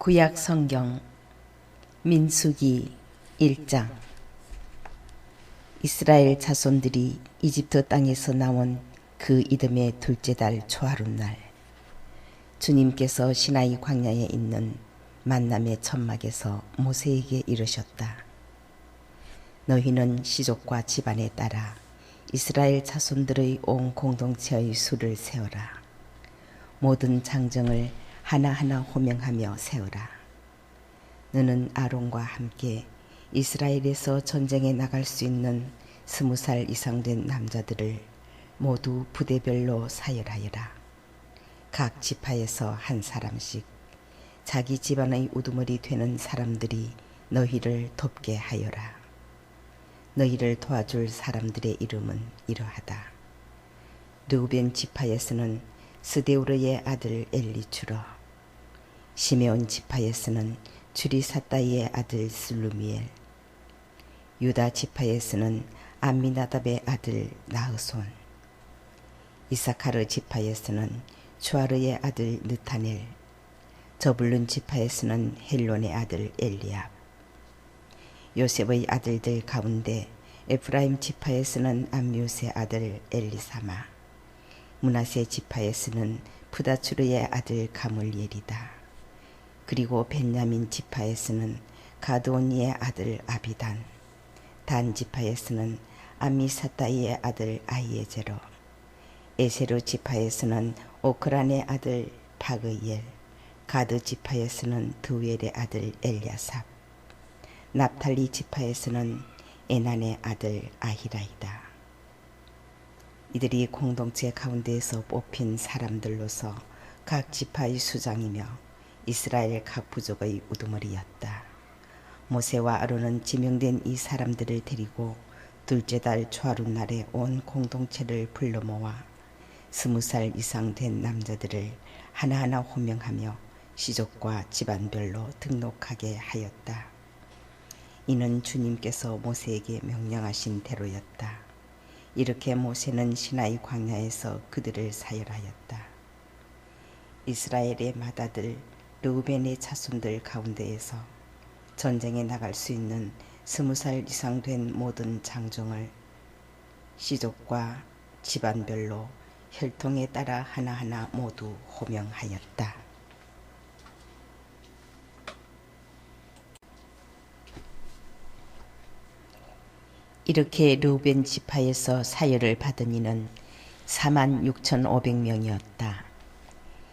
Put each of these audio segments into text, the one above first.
구약 성경 민수기 1장. 이스라엘 자손들이 이집트 땅에서 나온 그 이듬해 둘째 달 초하룻날, 주님께서 시나이 광야에 있는 만남의 천막에서 모세에게 이르셨다. 너희는 시족과 집안에 따라 이스라엘 자손들의 온 공동체의 수를 세어라. 모든 장정을 하나하나 호명하며 세우라. 너는 아론과 함께 이스라엘에서 전쟁에 나갈 수 있는 20살 이상 된 남자들을 모두 부대별로 사열하여라. 각 지파에서 한 사람씩 자기 집안의 우두머리 되는 사람들이 너희를 돕게 하여라. 너희를 도와줄 사람들의 이름은 이러하다. 르우벤 지파에서는 스데우르의 아들 엘리추러, 시메온 지파에서는 주리사다이의 아들 슬루미엘, 유다 지파에서는 암미나답의 아들 나흐손, 이사카르 지파에서는 주아르의 아들 느타넬, 저불룬 지파에서는 헬론의 아들 엘리압. 요셉의 아들들 가운데 에프라임 지파에서는 암미우스의 아들 엘리사마, 므낫세 지파에서는 푸다추르의 아들 가물리엘이다. 그리고 벤야민 지파에서는 가드온니의 아들 아비단, 단 지파에서는 암미사다이의 아들 아히에제로, 에세르 지파에서는 오크란의 아들 바그이엘, 가드 지파에서는 드우엘의 아들 엘야삽, 납탈리 지파에서는 에난의 아들 아히라이다. 이들이 공동체 가운데에서 뽑힌 사람들로서 각 지파의 수장이며 이스라엘 각 부족의 우두머리였다. 모세와 아론은 지명된 이 사람들을 데리고 둘째 달 초하룻날에 온 공동체를 불러 모아 20살 이상 된 남자들을 하나하나 호명하며 시족과 집안별로 등록하게 하였다. 이는 주님께서 모세에게 명령하신 대로였다. 이렇게 모세는 시나이 광야에서 그들을 사열하였다. 이스라엘의 맏아들 르우벤의 자손들 가운데에서 전쟁에 나갈 수 있는 20살 이상 된 모든 장정을 시족과 집안별로 혈통에 따라 하나하나 모두 호명하였다. 이렇게 르우벤 지파에서 사열을 받은 이는 46,500명이었다.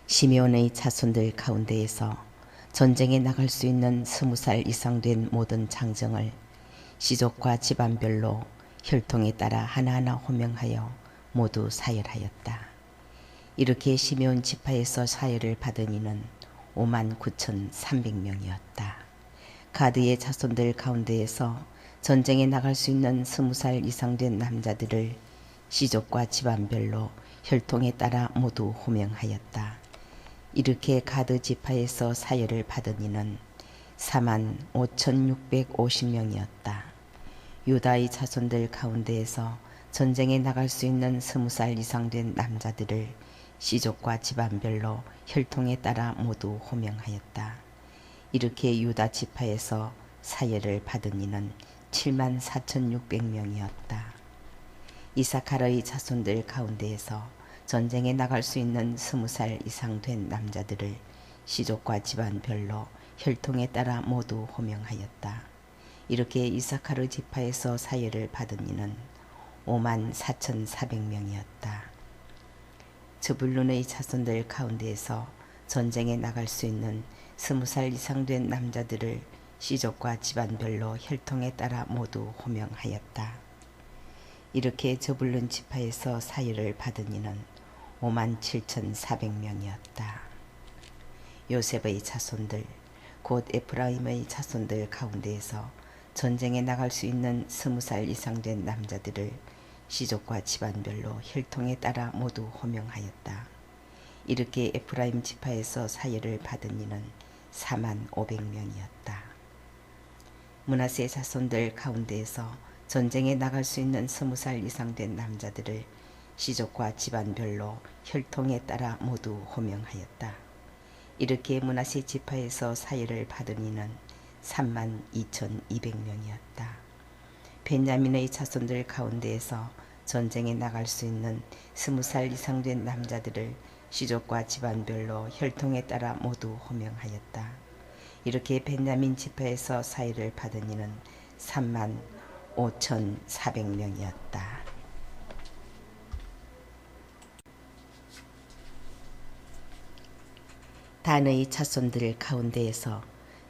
시메온의 자손들 가운데에서 전쟁에 나갈 수 있는 20살 이상 된 모든 장정을 시족과 집안별로 혈통에 따라 하나하나 호명하여 모두 사열하였다. 이렇게 시메온 지파에서 사열을 받은 이는 59,300명이었다. 가드의 자손들 가운데에서 전쟁에 나갈 수 있는 20살 이상 된 남자들을 시족과 집안별로 혈통에 따라 모두 호명하였다. 이렇게 가드 지파에서 사열을 받은 이는 45,650명이었다. 유다의 자손들 가운데에서 전쟁에 나갈 수 있는 20살 이상 된 남자들을 시족과 집안별로 혈통에 따라 모두 호명하였다. 이렇게 유다 지파에서 사열을 받은 이는 74,600명이었다. 이사카르의 자손들 가운데에서 전쟁에 나갈 수 있는 20살 이상 된 남자들을 시족과 집안별로 혈통에 따라 모두 호명하였다. 이렇게 이사카르 지파에서 사열을 받은 이는 54,400명이었다. 저불룬의 자손들 가운데에서 전쟁에 나갈 수 있는 20살 이상 된 남자들을 시족과 집안별로 혈통에 따라 모두 호명하였다. 이렇게 저불룬 지파에서 사열을 받은 이는 57,400명이었다. 요셉의 자손들, 곧 에프라임의 자손들 가운데에서 전쟁에 나갈 수 있는 20살 이상 된 남자들을 시족과 집안별로 혈통에 따라 모두 호명하였다. 이렇게 에프라임 지파에서 사열을 받은 이는 45,000명이었다. 므낫세 자손들 가운데에서 전쟁에 나갈 수 있는 20살 이상 된 남자들을 시족과 집안별로 혈통에 따라 모두 호명하였다. 이렇게 므낫세 지파에서 사유를 받은 이는 32,200명이었다. 베냐민의 자손들 가운데에서 전쟁에 나갈 수 있는 20살 이상 된 남자들을 시족과 집안별로 혈통에 따라 모두 호명하였다. 이렇게 베냐민 지파에서 사유를 받은 이는 35,400명이었다. 단의 자손들 가운데에서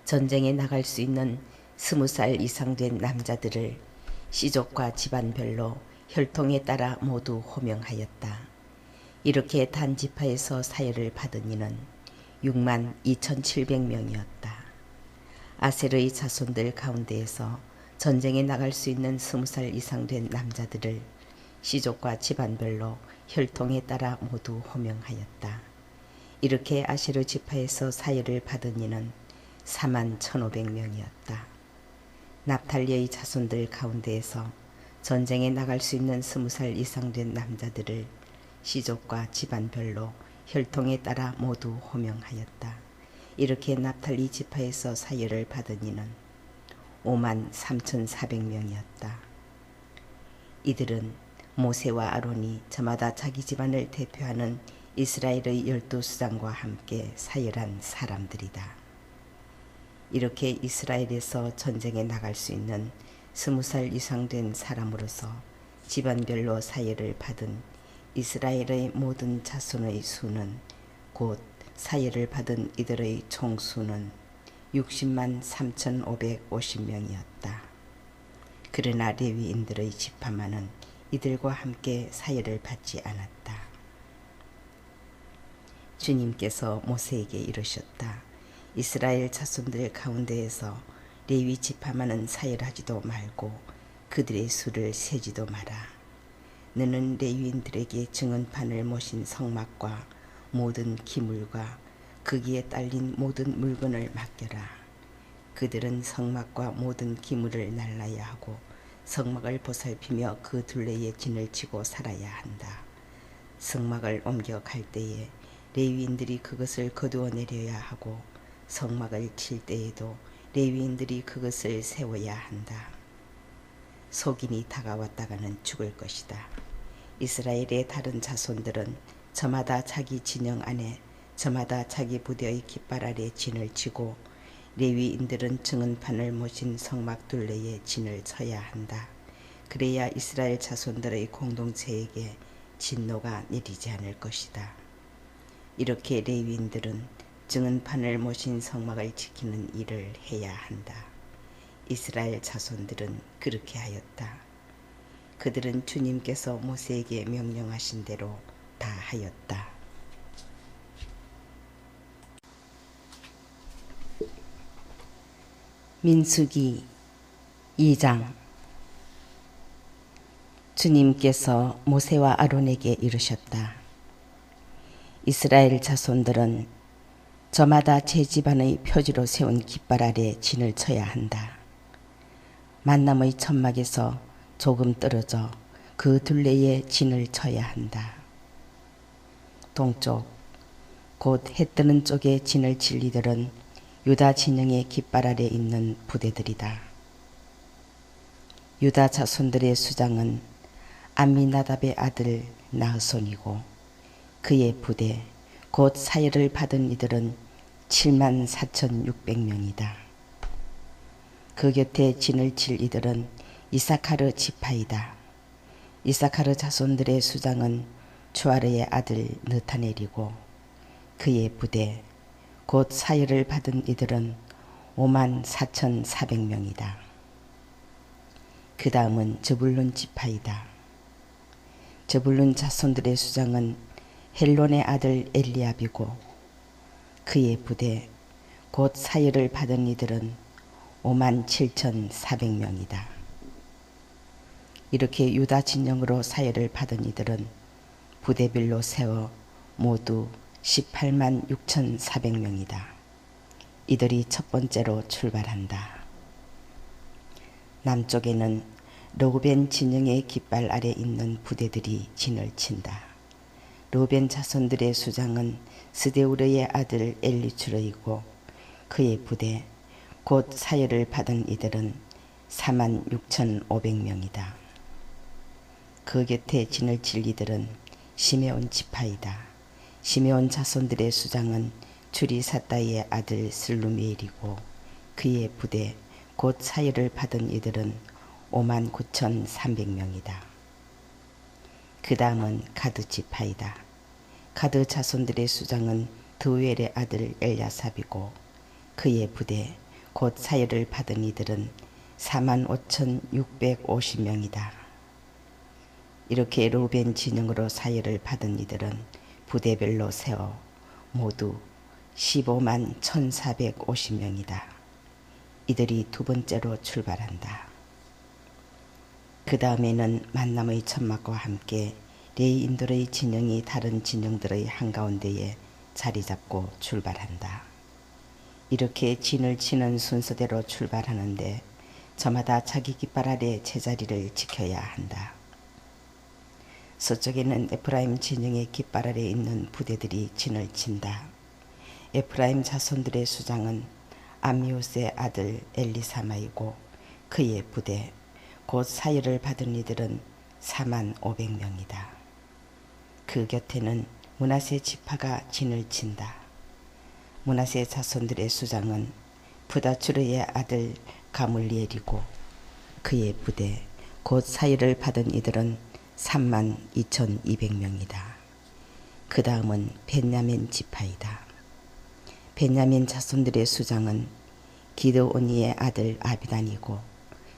전쟁에 나갈 수 있는 20살 이상 된 남자들을 시족과 집안별로 혈통에 따라 모두 호명하였다. 이렇게 단 지파에서 사유를 받은 이는 62,700명이었다. 아셀의 자손들 가운데에서 전쟁에 나갈 수 있는 20살 이상 된 남자들을 시족과 집안별로 혈통에 따라 모두 호명하였다. 이렇게 아세르 지파에서 사유를 받은 이는 41,500명이었다. 납탈리의 자손들 가운데에서 전쟁에 나갈 수 있는 20살 이상 된 남자들을 시족과 집안별로 혈통에 따라 모두 호명하였다. 이렇게 납탈리 지파에서 사유를 받은 이는 53,400명이었다. 이들은 모세와 아론이 저마다 자기 집안을 대표하는 이스라엘의 12수장과 함께 사유한 사람들이다. 이렇게 이스라엘에서 전쟁에 나갈 수 있는 20살 이상 된 사람으로서 집안별로 사유를 받은 이스라엘의 모든 자손의 수는 곧 사유를 받은 이들의 총수는 60만 3,550명이었다. 그러나 레위인들의 지파만은 이들과 함께 사유를 받지 않았다. 주님께서 모세에게 이르셨다. 이스라엘 자손들 가운데에서 레위 지파만은 사유하지도 말고 그들의 수를 세지도 마라. 너는 레위인들에게 증언판을 모신 성막과 모든 기물과 거기에 딸린 모든 물건을 맡겨라. 그들은 성막과 모든 기물을 날라야 하고 성막을 보살피며 그 둘레에 진을 치고 살아야 한다. 성막을 옮겨갈 때에 레위인들이 그것을 거두어내려야 하고 성막을 칠 때에도 레위인들이 그것을 세워야 한다. 속인이 다가왔다가는 죽을 것이다. 이스라엘의 다른 자손들은 저마다 자기 진영 안에 저마다 자기 부대의 깃발 아래 진을 치고 레위인들은 증언판을 모신 성막 둘레에 진을 쳐야 한다. 그래야 이스라엘 자손들의 공동체에게 진노가 내리지 않을 것이다. 이렇게 레위인들은 증언판을 모신 성막을 지키는 일을 해야 한다. 이스라엘 자손들은 그렇게 하였다. 그들은 주님께서 모세에게 명령하신 대로 다 하였다. 민수기 2장. 주님께서 모세와 아론에게 이르셨다. 이스라엘 자손들은 저마다 제 집안의 표지로 세운 깃발 아래 진을 쳐야 한다. 만남의 천막에서 조금 떨어져 그 둘레에 진을 쳐야 한다. 동쪽 곧 해 뜨는 쪽에 진을 칠 이들은 유다 진영의 깃발 아래 있는 부대들이다. 유다 자손들의 수장은 암미나답의 아들 나흐손이고 그의 부대 곧 사유를 받은 이들은 74,600명이다. 그 곁에 진을 칠 이들은 이사카르 지파이다. 이사카르 자손들의 수장은 추아르의 아들 느타넬이고 그의 부대 곧 사유를 받은 이들은 54,400명이다. 그 다음은 저불룬 지파이다. 저불룬 자손들의 수장은 헬론의 아들 엘리압이고 그의 부대 곧 사유를 받은 이들은 57,400명이다. 이렇게 유다 진영으로 사유를 받은 이들은 부대별로 세워 모두 186,400명이다. 이들이 첫 번째로 출발한다. 남쪽에는 르우벤 진영의 깃발 아래 있는 부대들이 진을 친다. 르벤 자손들의 수장은 스데우르의 아들 엘리추르이고 그의 부대 곧 사열을 받은 이들은 46,500명이다. 그 곁에 진을 칠 이들은 시메온 지파이다. 시메온 자손들의 수장은 주리사다이의 아들 슬루미엘이고 그의 부대 곧 사열을 받은 이들은 59,300명이다. 그 다음은 가드 지파이다. 가드 자손들의 수장은 드우엘의 아들 엘야삽이고 그의 부대 곧 사열을 받은 이들은 45,650명이다. 이렇게 르벤 진영으로 사열을 받은 이들은 부대별로 세어 모두 151,450명이다. 이들이 두 번째로 출발한다. 그 다음에는 만남의 천막과 함께 레위인들의 진영이 다른 진영들의 한가운데에 자리 잡고 출발한다. 이렇게 진을 치는 순서대로 출발하는데 저마다 자기 깃발 아래 제자리를 지켜야 한다. 서쪽에는 에프라임 진영의 깃발 아래 있는 부대들이 진을 친다. 에프라임 자손들의 수장은 암미우스의 아들 엘리사마이고 그의 부대 곧 사열을 받은 이들은 45,000명이다. 그 곁에는 므낫세 지파가 진을 친다. 므낫세 자손들의 수장은 부다추르의 아들 가물리엘이고 그의 부대 곧 사열을 받은 이들은 32,200명이다. 그 다음은 벤야민 지파이다. 벤야민 자손들의 수장은 기드오니의 아들 아비단이고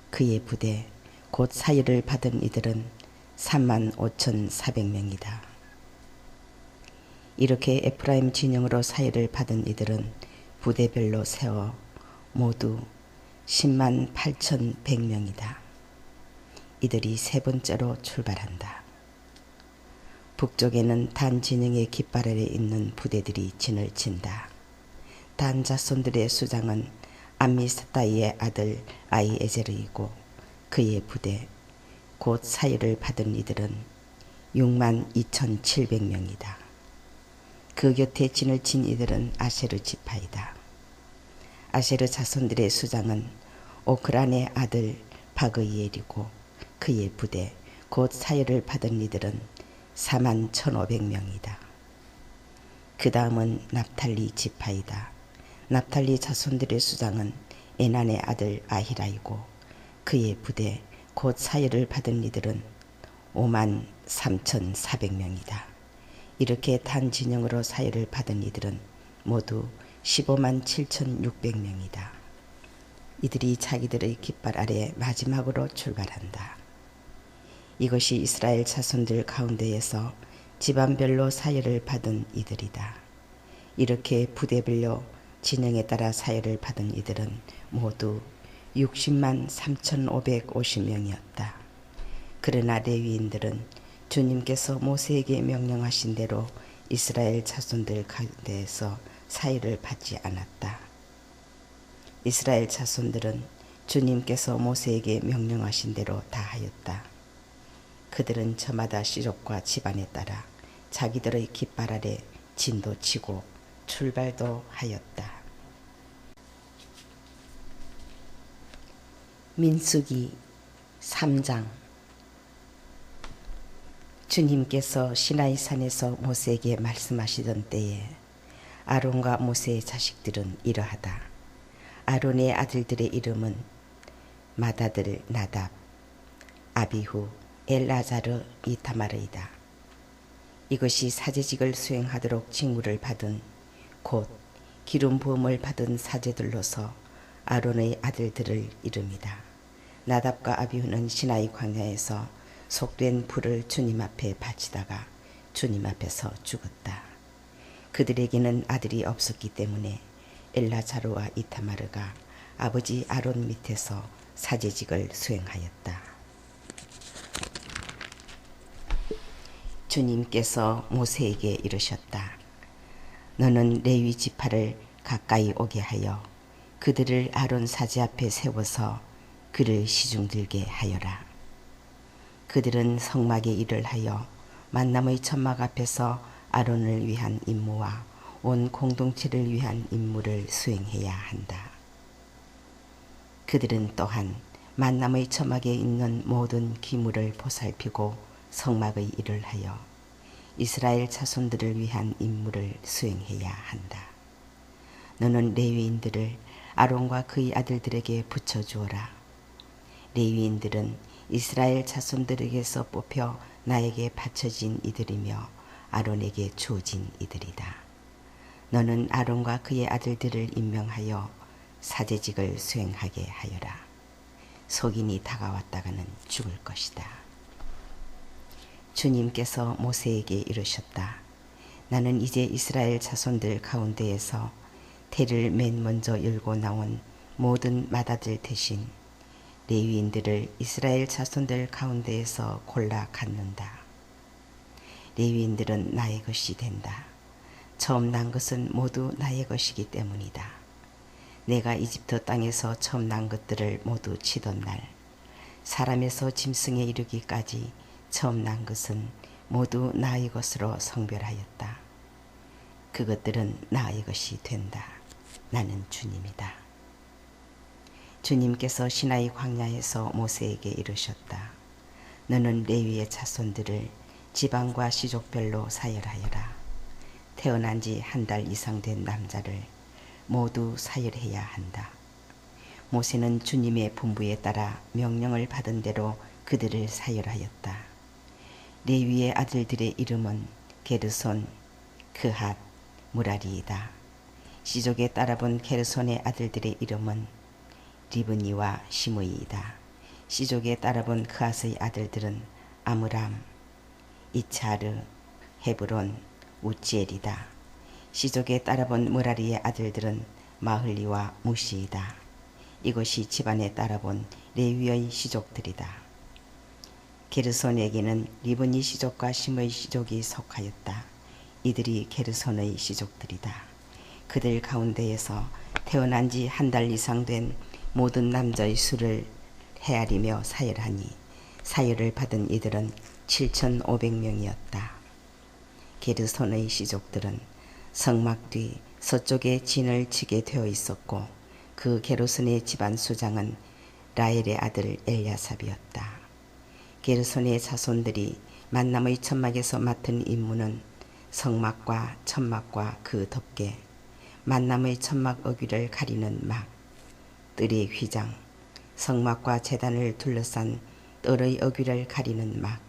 그의 부대 곧 사열을 받은 이들은 35,400명이다. 이렇게 에프라임 진영으로 사열을 받은 이들은 부대별로 세워 모두 108,100명이다. 이들이 세 번째로 출발한다. 북쪽에는 단 진영의 깃발 아래 있는 부대들이 진을 친다. 단 자손들의 수장은 암미스다이의 아들 아이에제르이고 그의 부대 곧 사열을 받은 이들은 62,700명이다. 그 곁에 진을 친 이들은 아세르 지파이다. 아세르 자손들의 수장은 오크란의 아들 바그이엘이고 그의 부대 곧 사열을 받은 이들은 41,500명이다. 그 다음은 납탈리 지파이다. 납탈리 자손들의 수장은 에난의 아들 아히라이고 그의 부대 곧 사열을 받은 이들은 53,400명이다. 이렇게 단 진영으로 사열을 받은 이들은 모두 157,600명이다. 이들이 자기들의 깃발 아래 마지막으로 출발한다. 이것이 이스라엘 자손들 가운데에서 집안별로 사열을 받은 이들이다. 이렇게 부대별로 진영에 따라 사열을 받은 이들은 모두 603,550명이었다. 그러나 레위인들은 주님께서 모세에게 명령하신 대로 이스라엘 자손들 가운데에서 사열을 받지 않았다. 이스라엘 자손들은 주님께서 모세에게 명령하신 대로 다 하였다. 그들은 저마다 시족과 집안에 따라 자기들의 깃발 아래 진도 치고 출발도 하였다. 민수기 3장. 주님께서 시나이산에서 모세에게 말씀하시던 때에 아론과 모세의 자식들은 이러하다. 아론의 아들들의 이름은 맏아들 나답, 아비후, 엘라자르, 이타마르이다. 이것이 사제직을 수행하도록 직무를 받은 곧 기름 부음을 받은 사제들로서 아론의 아들들을 이름이다. 나답과 아비후는 시나이 광야에서 속된 불을 주님 앞에 바치다가 주님 앞에서 죽었다. 그들에게는 아들이 없었기 때문에 엘라자르와 이타마르가 아버지 아론 밑에서 사제직을 수행하였다. 주님께서 모세에게 이르셨다. 너는 레위 지파를 가까이 오게 하여 그들을 아론 사제 앞에 세워서 그를 시중들게 하여라. 그들은 성막에 일을 하여 만남의 천막 앞에서 아론을 위한 임무와 온 공동체를 위한 임무를 수행해야 한다. 그들은 또한 만남의 천막에 있는 모든 기물을 보살피고 성막의 일을 하여 이스라엘 자손들을 위한 임무를 수행해야 한다. 너는 레위인들을 아론과 그의 아들들에게 붙여주어라. 레위인들은 이스라엘 자손들에게서 뽑혀 나에게 바쳐진 이들이며 아론에게 주어진 이들이다. 너는 아론과 그의 아들들을 임명하여 사제직을 수행하게 하여라. 속인이 다가왔다가는 죽을 것이다. 주님께서 모세에게 이르셨다. 나는 이제 이스라엘 자손들 가운데에서 태를 맨 먼저 열고 나온 모든 맏아들 대신 레위인들을 이스라엘 자손들 가운데에서 골라 갖는다. 레위인들은 나의 것이 된다. 처음 난 것은 모두 나의 것이기 때문이다. 내가 이집트 땅에서 처음 난 것들을 모두 치던 날, 사람에서 짐승에 이르기까지 처음 난 것은 모두 나의 것으로 성별하였다. 그것들은 나의 것이 된다. 나는 주님이다. 주님께서 시나이 광야에서 모세에게 이르셨다. 너는 레위의 자손들을 지방과 시족별로 사열하여라. 태어난 지 한 달 이상 된 남자를 모두 사열해야 한다. 모세는 주님의 분부에 따라 명령을 받은 대로 그들을 사열하였다. 레위의 아들들의 이름은 게르손, 그핫, 무라리이다. 시족에 따라본 게르손의 아들들의 이름은 리브니와 시므이이다. 시족에 따라본 그핫의 아들들은 아므람, 이차르, 헤브론, 우지엘이다. 시족에 따라본 무라리의 아들들은 마흘리와 무시이다. 이것이 집안에 따라본 레위의 시족들이다. 게르손에게는 리브니 시족과 시므이 시족이 속하였다. 이들이 게르손의 시족들이다. 그들 가운데에서 태어난 지 한 달 이상 된 모든 남자의 수를 헤아리며 사열하니 사열을 받은 이들은 7,500명이었다. 게르손의 시족들은 성막 뒤 서쪽에 진을 치게 되어 있었고 그 게르손의 집안 수장은 라헬의 아들 엘야삽이었다. 게르손의 자손들이 만남의 천막에서 맡은 임무는 성막과 천막과 그 덮개, 만남의 천막 어귀를 가리는 막, 뜰의 휘장, 성막과 제단을 둘러싼 뜰의 어귀를 가리는 막,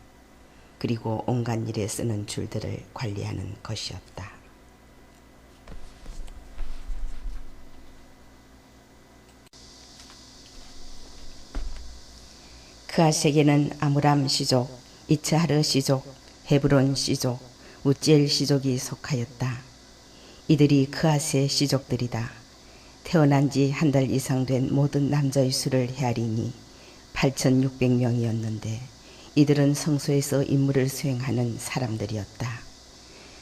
그리고 온갖 일에 쓰는 줄들을 관리하는 것이었다. 그앗에게는 아므람 시족, 이츠하르 시족, 헤브론 시족, 우지엘 시족이 속하였다. 이들이 그앗의 시족들이다. 태어난 지 한 달 이상 된 모든 남자의 수를 헤아리니 8,600명이었는데 이들은 성소에서 임무를 수행하는 사람들이었다.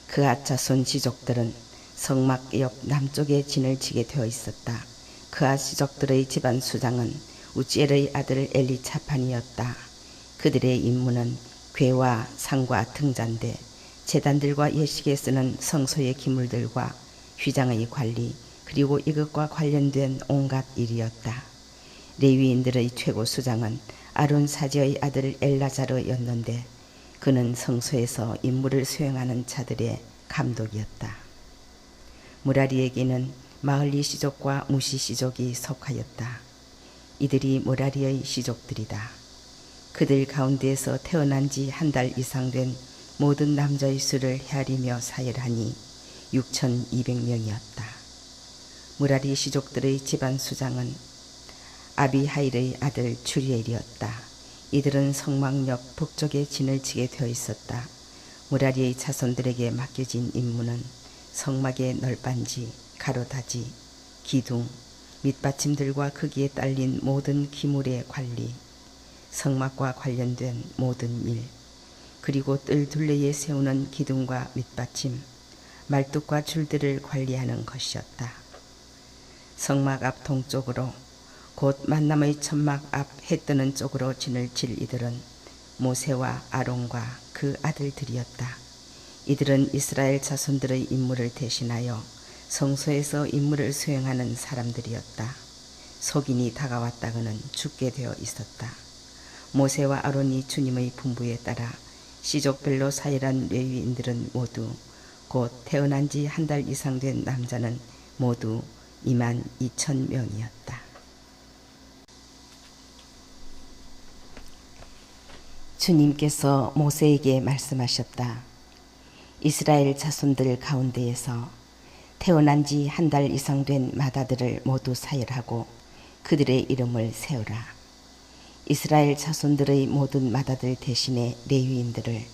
그앗 자손 시족들은 성막 옆 남쪽에 진을 치게 되어 있었다. 그앗 시족들의 집안 수장은 우지엘의 아들 엘리차판이었다. 그들의 임무는 궤와 상과 등잔대, 제단들과 예식에 쓰는 성소의 기물들과 휘장의 관리, 그리고 이것과 관련된 온갖 일이었다. 레위인들의 최고 수장은 아론 사제의 아들 엘라자르였는데 그는 성소에서 임무를 수행하는 자들의 감독이었다. 무라리에게는 마흘리 시족과 무시 시족이 속하였다. 이들이 무라리의 시족들이다. 그들 가운데에서 태어난 지 한 달 이상 된 모든 남자의 수를 헤아리며 사열하니 6,200명이었다. 무라리 시족들의 집안 수장은 아비하일의 아들 추리엘이었다. 이들은 성막 옆 북쪽에 진을 치게 되어 있었다. 무라리의 자손들에게 맡겨진 임무는 성막의 널빤지, 가로다지, 기둥, 밑받침들과 거기에 딸린 모든 기물의 관리, 성막과 관련된 모든 일, 그리고 뜰 둘레에 세우는 기둥과 밑받침, 말뚝과 줄들을 관리하는 것이었다. 성막 앞 동쪽으로 곧 만남의 천막 앞 해뜨는 쪽으로 진을 칠 이들은 모세와 아론과 그 아들들이었다. 이들은 이스라엘 자손들의 임무를 대신하여 성소에서 임무를 수행하는 사람들이었다. 속인이 다가왔다가는 죽게 되어 있었다. 모세와 아론이 주님의 분부에 따라 시족별로 사일한 레위인들은 모두 곧 태어난 지 한 달 이상 된 남자는 모두 22,000명이었다. 주님께서 모세에게 말씀하셨다. 이스라엘 자손들 가운데에서 태어난 지 한 달 이상 된 마다들을 모두 사열하고 그들의 이름을 세우라. 이스라엘 자손들의 모든 마다들 대신에 레위인들을,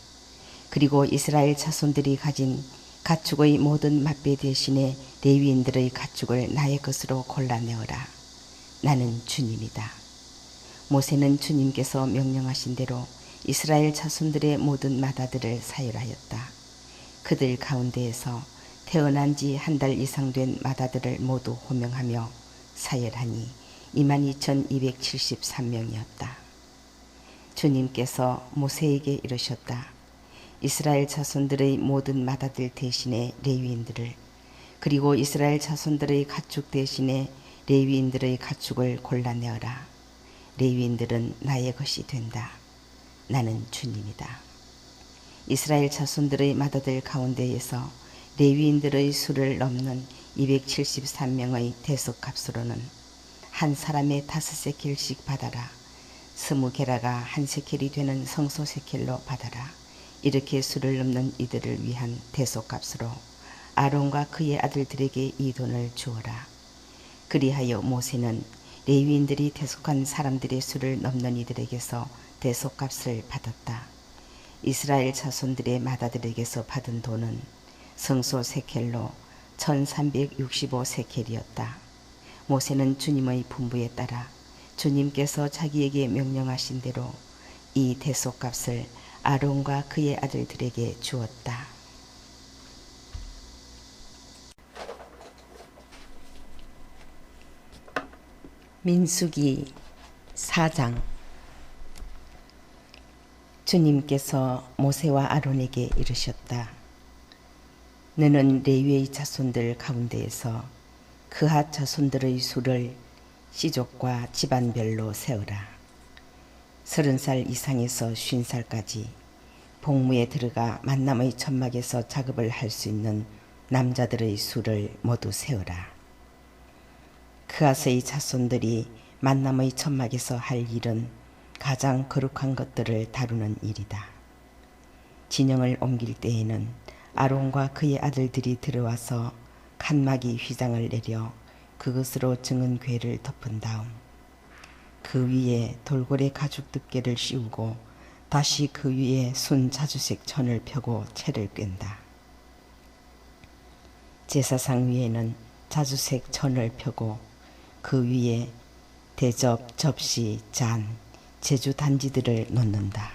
그리고 이스라엘 자손들이 가진 가축의 모든 맛배 대신에 레위인들의 가축을 나의 것으로 골라내어라. 나는 주님이다. 모세는 주님께서 명령하신 대로 이스라엘 자손들의 모든 마다들을 사열하였다. 그들 가운데에서 태어난 지 한 달 이상 된 마다들을 모두 호명하며 사열하니 22,273명이었다. 주님께서 모세에게 이르셨다. 이스라엘 자손들의 모든 마다들 대신에 레위인들을, 그리고 이스라엘 자손들의 가축 대신에 레위인들의 가축을 골라내어라. 레위인들은 나의 것이 된다. 나는 주님이다. 이스라엘 자손들의 마다들 가운데에서 레위인들의 수를 넘는 273명의 대속값으로는 한 사람의 5세켈씩 받아라. 20게라가 한 세켈이 되는 성소 세켈로 받아라. 이렇게 수를 넘는 이들을 위한 대속값으로 아론과 그의 아들들에게 이 돈을 주어라. 그리하여 모세는 레위인들이 대속한 사람들의 수를 넘는 이들에게서 대속값을 받았다. 이스라엘 자손들의 마다들에게서 받은 돈은 성소 세켈로 1365세켈이었다. 모세는 주님의 분부에 따라 주님께서 자기에게 명령하신 대로 이 대속값을 아론과 그의 아들들에게 주었다. 민수기 4장. 주님께서 모세와 아론에게 이르셨다. 너는 레위의 자손들 가운데에서 그핫 자손들의 수를 시족과 집안별로 세우라. 30살 이상에서 50살까지 복무에 들어가 만남의 천막에서 작업을 할 수 있는 남자들의 수를 모두 세우라. 그핫의 자손들이 만남의 천막에서 할 일은 가장 거룩한 것들을 다루는 일이다. 진영을 옮길 때에는 아론과 그의 아들들이 들어와서 칸막이 휘장을 내려 그것으로 증언 궤를 덮은 다음 그 위에 돌고래 가죽 덮개를 씌우고 다시 그 위에 순 자주색 천을 펴고 채를 꿰다. 제사상 위에는 자주색 천을 펴고 그 위에 대접, 접시, 잔, 제주 단지들을 놓는다.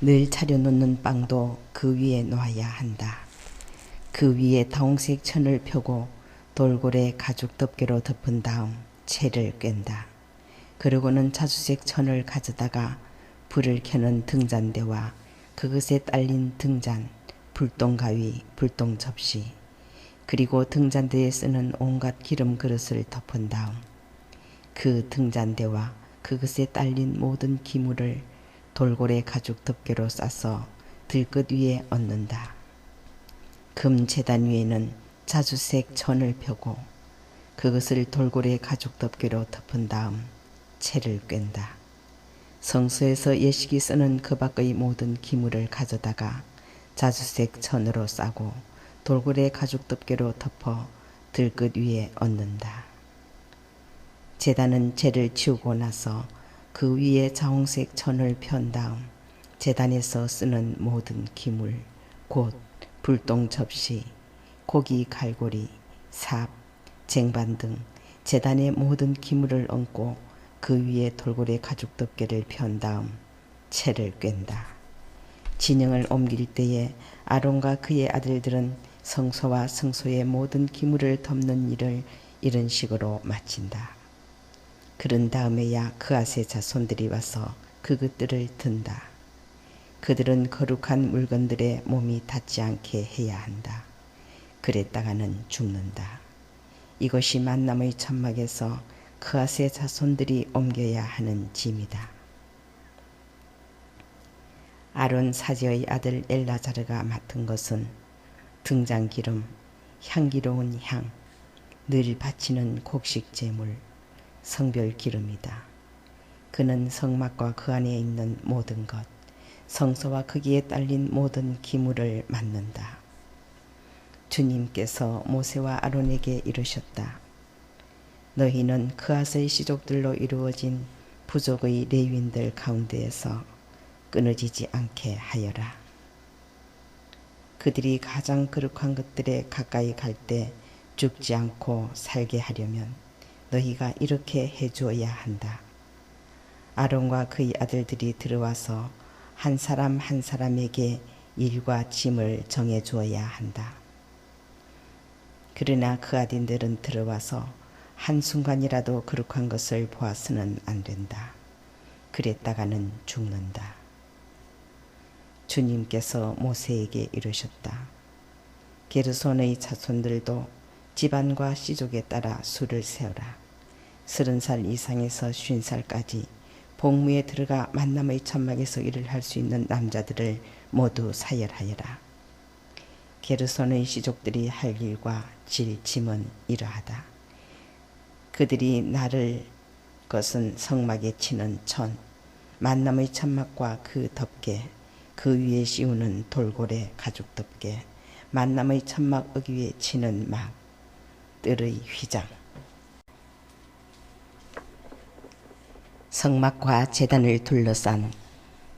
늘 차려놓는 빵도 그 위에 놓아야 한다. 그 위에 다홍색 천을 펴고 돌고래 가죽 덮개로 덮은 다음 채를 꿰다. 그러고는 자주색 천을 가져다가 불을 켜는 등잔대와 그것에 딸린 등잔, 불똥가위, 불똥접시, 그리고 등잔대에 쓰는 온갖 기름 그릇을 덮은 다음 그 등잔대와 그것에 딸린 모든 기물을 돌고래 가죽 덮개로 싸서 들끝 위에 얹는다. 금 제단 위에는 자주색 천을 펴고 그것을 돌고래 가죽 덮개로 덮은 다음 채를 꿰다. 성소에서 예식이 쓰는 그 밖의 모든 기물을 가져다가 자주색 천으로 싸고 돌고래 가죽 덮개로 덮어 들끝 위에 얹는다. 제단은 재를 치우고 나서 그 위에 자홍색 천을 편 다음 제단에서 쓰는 모든 기물, 곧 불똥 접시, 고기 갈고리, 삽, 쟁반 등 제단의 모든 기물을 얹고 그 위에 돌고래 가죽 덮개를 편 다음 채를 꿰다. 진영을 옮길 때에 아론과 그의 아들들은 성소와 성소의 모든 기물을 덮는 일을 이런 식으로 마친다. 그런 다음에야 그핫의 자손들이 와서 그것들을 든다. 그들은 거룩한 물건들의 몸이 닿지 않게 해야 한다. 그랬다가는 죽는다. 이것이 만남의 천막에서 그앗의 자손들이 옮겨야 하는 짐이다. 아론 사제의 아들 엘라자르가 맡은 것은 등잔기름, 향기로운 향, 늘 바치는 곡식 제물, 성별 기름이다. 그는 성막과 그 안에 있는 모든 것, 성소와 거기에 딸린 모든 기물을 맡는다. 주님께서 모세와 아론에게 이르셨다. 너희는 그앗의 시족들로 이루어진 부족의 레위인들 가운데에서 끊어지지 않게 하여라. 그들이 가장 거룩한 것들에 가까이 갈 때 죽지 않고 살게 하려면 너희가 이렇게 해주어야 한다. 아론과 그의 아들들이 들어와서 한 사람 한 사람에게 일과 짐을 정해 주어야 한다. 그러나 그 아들들은 들어와서 한순간이라도 거룩한 것을 보아서는 안 된다. 그랬다가는 죽는다. 주님께서 모세에게 이르셨다. 게르손의 자손들도 집안과 씨족에 따라 수를 세우라. 30살 이상에서 50살까지 복무에 들어가 만남의 천막에서 일을 할 수 있는 남자들을 모두 사열하여라. 게르손의 씨족들이 할 일과 질 짐은 이러하다. 그들이 나를 것은 성막에 치는 천, 만남의 천막과 그 덮개, 그 위에 씌우는 돌고래 가죽 덮개, 만남의 천막 어귀 위에 치는 막, 뜰의 휘장. 성막과 제단을 둘러싼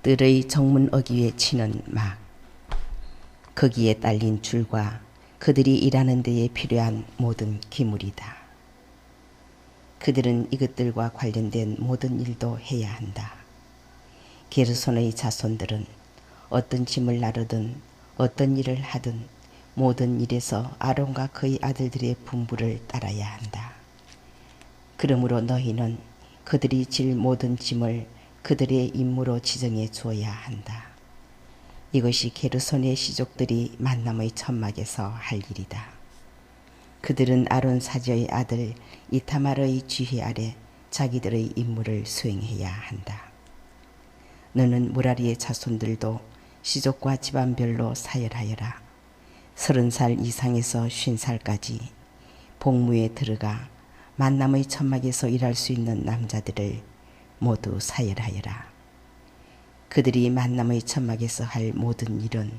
뜰의 정문 어귀에 치는 막, 거기에 딸린 줄과 그들이 일하는 데에 필요한 모든 기물이다. 그들은 이것들과 관련된 모든 일도 해야 한다. 게르손의 자손들은 어떤 짐을 나르든 어떤 일을 하든 모든 일에서 아론과 그의 아들들의 분부를 따라야 한다. 그러므로 너희는 그들이 질 모든 짐을 그들의 임무로 지정해 주어야 한다. 이것이 게르손의 씨족들이 만남의 천막에서 할 일이다. 그들은 아론 사제의 아들 이타말의 지휘 아래 자기들의 임무를 수행해야 한다. 너는 무라리의 자손들도 씨족과 집안별로 사열하여라. 30살 이상에서 50살까지 복무에 들어가 만남의 천막에서 일할 수 있는 남자들을 모두 사열하여라. 그들이 만남의 천막에서 할 모든 일은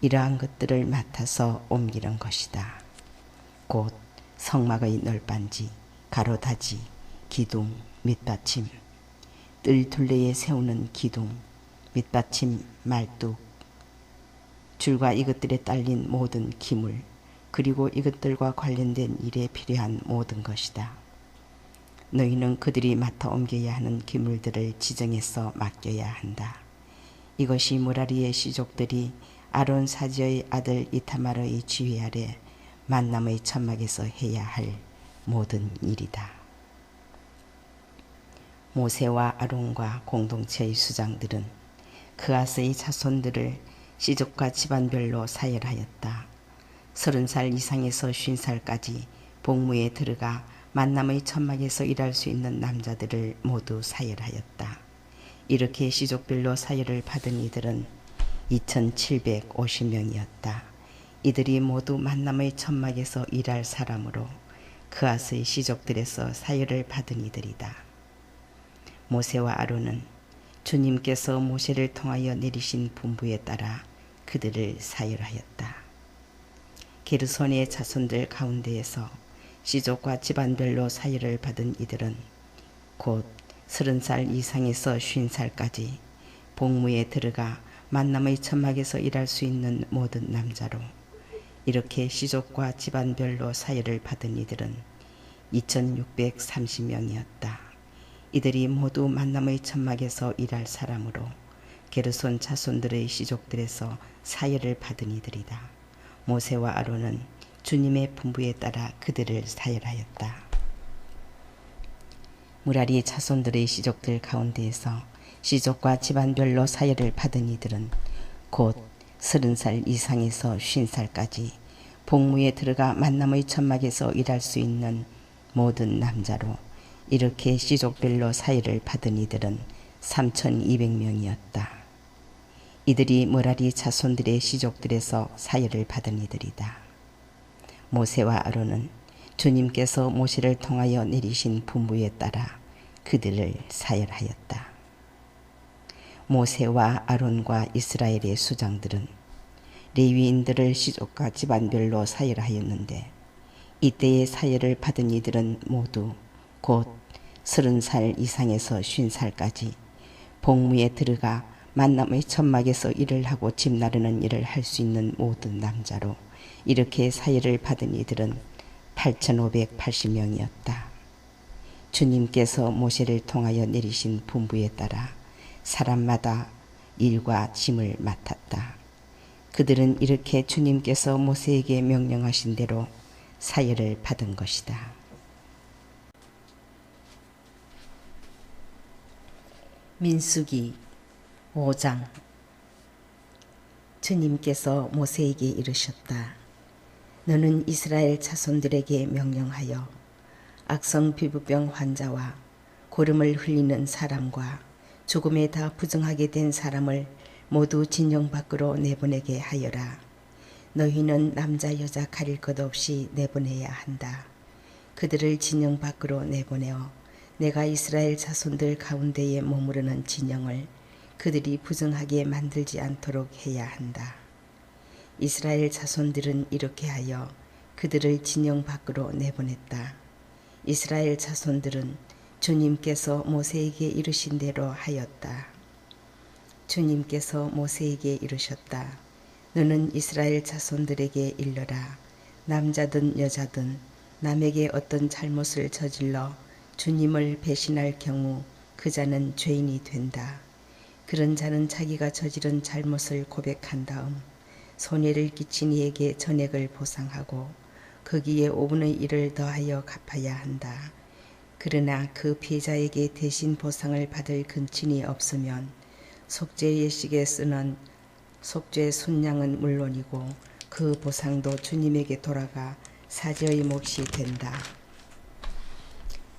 이러한 것들을 맡아서 옮기는 것이다. 곧 성막의 널빤지, 가로다지, 기둥, 밑받침, 뜰 둘레에 세우는 기둥, 밑받침, 말뚝, 줄과 이것들에 딸린 모든 기물, 그리고 이것들과 관련된 일에 필요한 모든 것이다. 너희는 그들이 맡아 옮겨야 하는 기물들을 지정해서 맡겨야 한다. 이것이 무라리의 씨족들이 아론 사제의 아들 이타마르의 지휘 아래 만남의 천막에서 해야 할 모든 일이다. 모세와 아론과 공동체의 수장들은 그앗의 자손들을 씨족과 집안별로 사열하였다. 30살 이상에서 50살까지 복무에 들어가 만남의 천막에서 일할 수 있는 남자들을 모두 사열하였다. 이렇게 씨족별로 사열을 받은 이들은 2750명이었다. 이들이 모두 만남의 천막에서 일할 사람으로 그앗의 씨족들에서 사열을 받은 이들이다. 모세와 아론은 주님께서 모세를 통하여 내리신 분부에 따라 그들을 사열하였다. 게르손의 자손들 가운데에서 씨족과 집안별로 사열을 받은 이들은 곧 30살 이상에서 50살까지 복무에 들어가 만남의 천막에서 일할 수 있는 모든 남자로 이렇게 씨족과 집안별로 사열을 받은 이들은 2630명이었다. 이들이 모두 만남의 천막에서 일할 사람으로 게르손 자손들의 씨족들에서 사열을 받은 이들이다. 모세와 아론은 주님의 분부에 따라 그들을 사열하였다. 무라리 자손들의 씨족들 가운데에서 시족과 집안별로 사열을 받은 이들은 곧 30살 이상에서 50살까지 복무에 들어가 만남의 천막에서 일할 수 있는 모든 남자로 이렇게 시족별로 사열을 받은 이들은 3,200명이었다. 이들이 머라리 자손들의 시족들에서 사열을 받은 이들이다. 모세와 아론은 주님께서 모세를 통하여 내리신 분부에 따라 그들을 사열하였다. 모세와 아론과 이스라엘의 수장들은 레위인들을 시족과 집안별로 사열하였는데 이때의 사열을 받은 이들은 모두 곧 30살 이상에서 50살까지 복무에 들어가 만남의 천막에서 일을 하고 집 나르는 일을 할 수 있는 모든 남자로 이렇게 사열을 받은 이들은 8,580명이었다. 주님께서 모세를 통하여 내리신 분부에 따라 사람마다 일과 짐을 맡았다. 그들은 이렇게 주님께서 모세에게 명령하신 대로 사열을 받은 것이다. 민수기 5장. 주님께서 모세에게 이르셨다. 너는 이스라엘 자손들에게 명령하여 악성 피부병 환자와 고름을 흘리는 사람과 죽음에 다 부정하게 된 사람을 모두 진영 밖으로 내보내게 하여라. 너희는 남자 여자 가릴 것 없이 내보내야 한다. 그들을 진영 밖으로 내보내어 내가 이스라엘 자손들 가운데에 머무르는 진영을 그들이 부정하게 만들지 않도록 해야 한다. 이스라엘 자손들은 이렇게 하여 그들을 진영 밖으로 내보냈다. 이스라엘 자손들은 주님께서 모세에게 이르신 대로 하였다. 주님께서 모세에게 이르셨다. 너는 이스라엘 자손들에게 일러라. 남자든 여자든 남에게 어떤 잘못을 저질러 주님을 배신할 경우 그 자는 죄인이 된다. 그런 자는 자기가 저지른 잘못을 고백한 다음 손해를 끼친 이에게 전액을 보상하고 거기에 5분의 1을 더하여 갚아야 한다. 그러나 그 피해자에게 대신 보상을 받을 근친이 없으면 속죄 예식에 쓰는 속죄 순양은 물론이고 그 보상도 주님에게 돌아가 사제의 몫이 된다.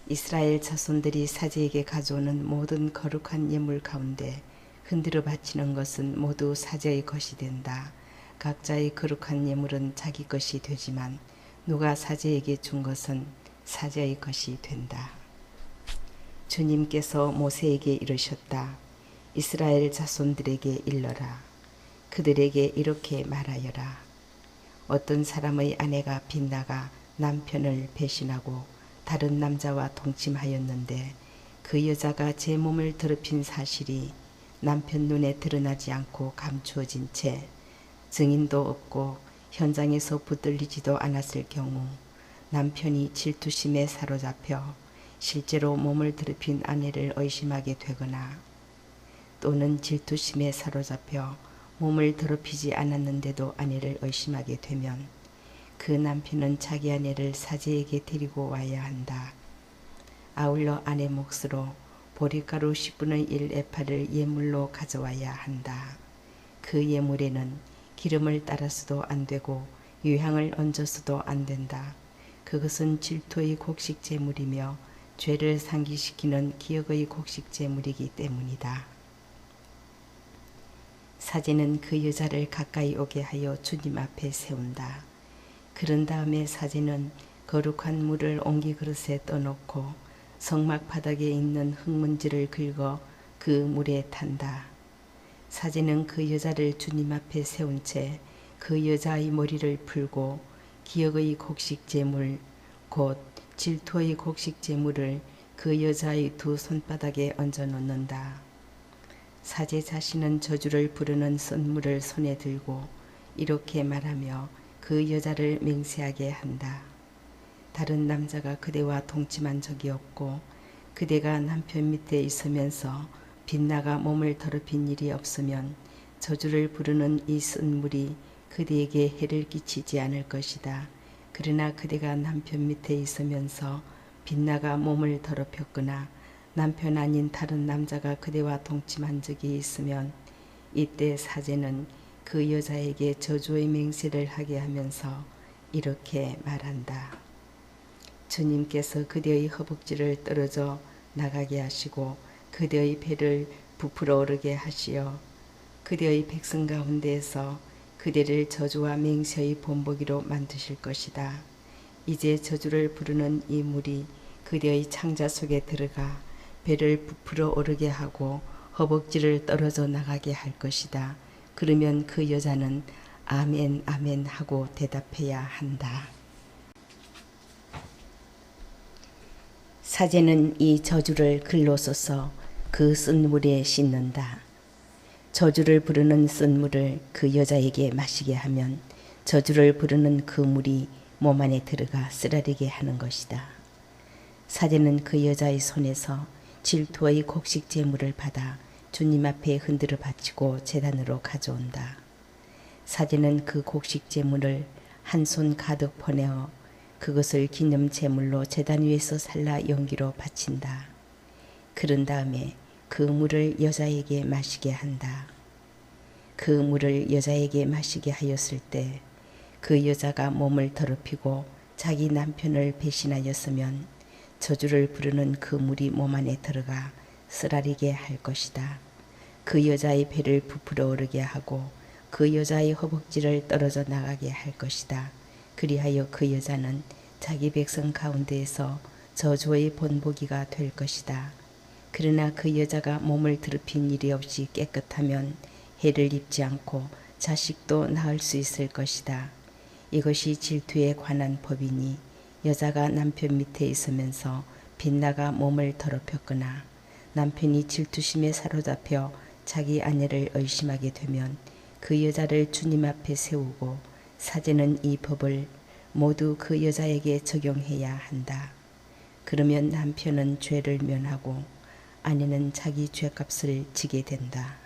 이스라엘 자손들이 사제에게 가져오는 모든 거룩한 예물 가운데 흔들어 바치는 것은 모두 사제의 것이 된다. 각자의 거룩한 예물은 자기 것이 되지만 누가 사제에게 준 것은 사제의 것이 된다. 주님께서 모세에게 이르셨다. 이스라엘 자손들에게 일러라. 그들에게 이렇게 말하여라. 어떤 사람의 아내가 빗나가 남편을 배신하고 다른 남자와 동침하였는데 그 여자가 제 몸을 더럽힌 사실이 남편 눈에 드러나지 않고 감추어진 채 증인도 없고 현장에서 붙들리지도 않았을 경우 남편이 질투심에 사로잡혀 실제로 몸을 더럽힌 아내를 의심하게 되거나 또는 질투심에 사로잡혀 몸을 더럽히지 않았는데도 아내를 의심하게 되면 그 남편은 자기 아내를 사제에게 데리고 와야 한다. 아울러 아내 몫으로 보리가루 10분의 1 에파를 예물로 가져와야 한다. 그 예물에는 기름을 따라서도 안 되고 유향을 얹어서도 안 된다. 그것은 질투의 곡식 제물이며 죄를 상기시키는 기억의 곡식 제물이기 때문이다. 사제는 그 여자를 가까이 오게 하여 주님 앞에 세운다. 그런 다음에 사제는 거룩한 물을 옹기 그릇에 떠놓고 성막 바닥에 있는 흙먼지를 긁어 그 물에 탄다. 사제는 그 여자를 주님 앞에 세운 채 그 여자의 머리를 풀고 기억의 곡식 제물 곧 질투의 곡식 제물을 그 여자의 두 손바닥에 얹어 놓는다. 사제 자신은 저주를 부르는 선물을 손에 들고 이렇게 말하며 그 여자를 맹세하게 한다. 다른 남자가 그대와 동침한 적이 없고 그대가 남편 밑에 있으면서 빗나가 몸을 더럽힌 일이 없으면 저주를 부르는 이 쓴물이 그대에게 해를 끼치지 않을 것이다. 그러나 그대가 남편 밑에 있으면서 빗나가 몸을 더럽혔거나 남편 아닌 다른 남자가 그대와 동침한 적이 있으면 이때 사제는 그 여자에게 저주의 맹세를 하게 하면서 이렇게 말한다. 주님께서 그대의 허벅지를 떨어져 나가게 하시고 그대의 배를 부풀어 오르게 하시어 그대의 백성 가운데에서 그대를 저주와 맹세의 본보기로 만드실 것이다. 이제 저주를 부르는 이 물이 그대의 창자 속에 들어가 배를 부풀어 오르게 하고 허벅지를 떨어져 나가게 할 것이다. 그러면 그 여자는 아멘 아멘 하고 대답해야 한다. 사제는 이 저주를 글로 써서 그 쓴 물에 씻는다. 저주를 부르는 쓴 물을 그 여자에게 마시게 하면 저주를 부르는 그 물이 몸 안에 들어가 쓰라리게 하는 것이다. 사제는 그 여자의 손에서 질투의 곡식 제물을 받아 주님 앞에 흔들어 바치고 제단으로 가져온다. 사제는 그 곡식 제물을 한 손 가득 퍼내어 그것을 기념 제물로 제단 위에서 살라 연기로 바친다. 그런 다음에 그 물을 여자에게 마시게 한다. 그 물을 여자에게 마시게 하였을 때 그 여자가 몸을 더럽히고 자기 남편을 배신하였으면 저주를 부르는 그 물이 몸 안에 들어가 쓰라리게 할 것이다. 그 여자의 배를 부풀어 오르게 하고 그 여자의 허벅지를 떨어져 나가게 할 것이다. 그리하여 그 여자는 자기 백성 가운데에서 저주의 본보기가 될 것이다. 그러나 그 여자가 몸을 더럽힌 일이 없이 깨끗하면 해를 입지 않고 자식도 낳을 수 있을 것이다. 이것이 질투에 관한 법이니 여자가 남편 밑에 있으면서 빗나가 몸을 더럽혔거나 남편이 질투심에 사로잡혀 자기 아내를 의심하게 되면 그 여자를 주님 앞에 세우고 사제는 이 법을 모두 그 여자에게 적용해야 한다. 그러면 남편은 죄를 면하고 아내는 자기 죄값을 지게 된다.